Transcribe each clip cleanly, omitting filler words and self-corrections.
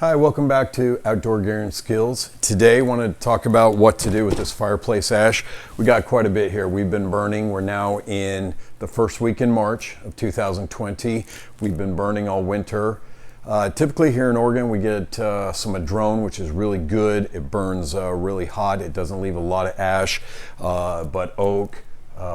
Hi, welcome back to Outdoor Gear and Skills. Today I want to talk about what to do with this fireplace ash. We got quite a bit here. We've been burning. We're now in the first week in March of 2020. We've been burning all winter. Typically here in Oregon we get some madrone, which is really good. It burns really hot. It doesn't leave a lot of ash, but oak,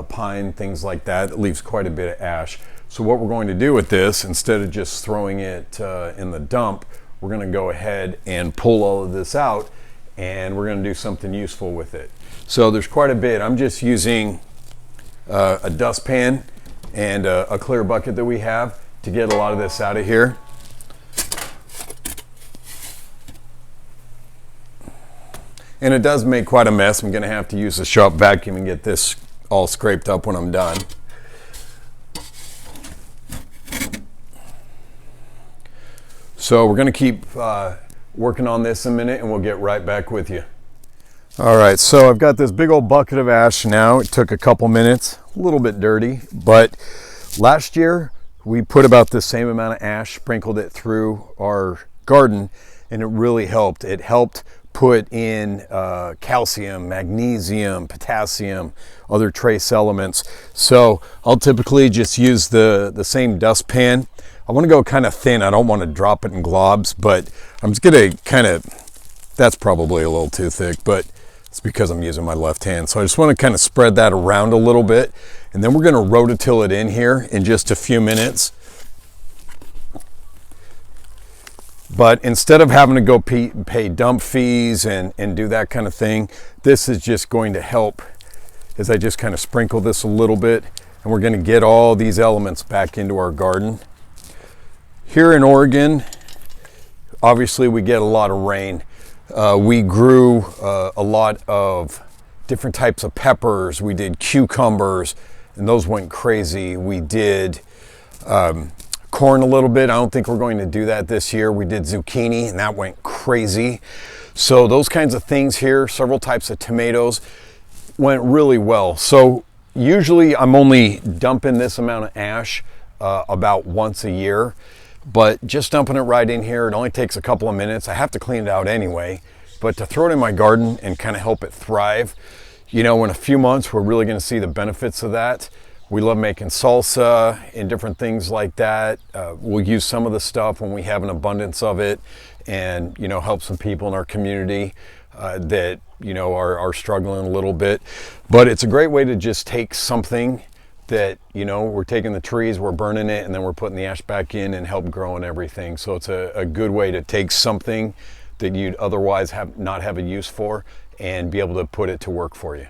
pine, things like that, it leaves quite a bit of ash. So what we're going to do with this, instead of just throwing it in the dump, we're going to go ahead and pull all of this out, and we're going to do something useful with it. So there's quite a bit. I'm just using a dustpan and a clear bucket that we have to get a lot of this out of here. And it does make quite a mess. I'm going to have to use a sharp vacuum and get this all scraped up when I'm done. So we're going to keep working on this a minute and we'll get right back with you. All right, so I've got this big old bucket of ash now. It took a couple minutes, a little bit dirty, but last year we put about the same amount of ash, sprinkled it through our garden, and it really helped. It helped put in calcium, magnesium, potassium, other trace elements. So I'll typically just use the same dustpan. I want to go kind of thin. I don't want to drop it in globs, but I'm just going to kind of, that's probably a little too thick, but it's because I'm using my left hand. So I just want to kind of spread that around a little bit, and then we're going to rototill it in here in just a few minutes. But instead of having to go pay dump fees and do that kind of thing, this is just going to help as I just kind of sprinkle this a little bit, and we're going to get all these elements back into our garden. Here in Oregon, obviously we get a lot of rain. We grew a lot of different types of peppers. We did cucumbers, and those went crazy. We did corn a little bit. I don't think we're going to do that this year. We did zucchini, and that went crazy. So those kinds of things here, several types of tomatoes, went really well. So usually I'm only dumping this amount of ash about once a year. But just dumping it right in here, it only takes a couple of minutes. I have to clean it out anyway, but to throw it in my garden and kind of help it thrive, you know, in a few months, we're really going to see the benefits of that. We love making salsa and different things like that. We'll use some of the stuff when we have an abundance of it, and, you know, help some people in our community that, you know, are struggling a little bit. But it's a great way to just take something that, you know, we're taking the trees, we're burning it, and then we're putting the ash back in and help grow and everything. So it's a good way to take something that you'd otherwise not have a use for and be able to put it to work for you.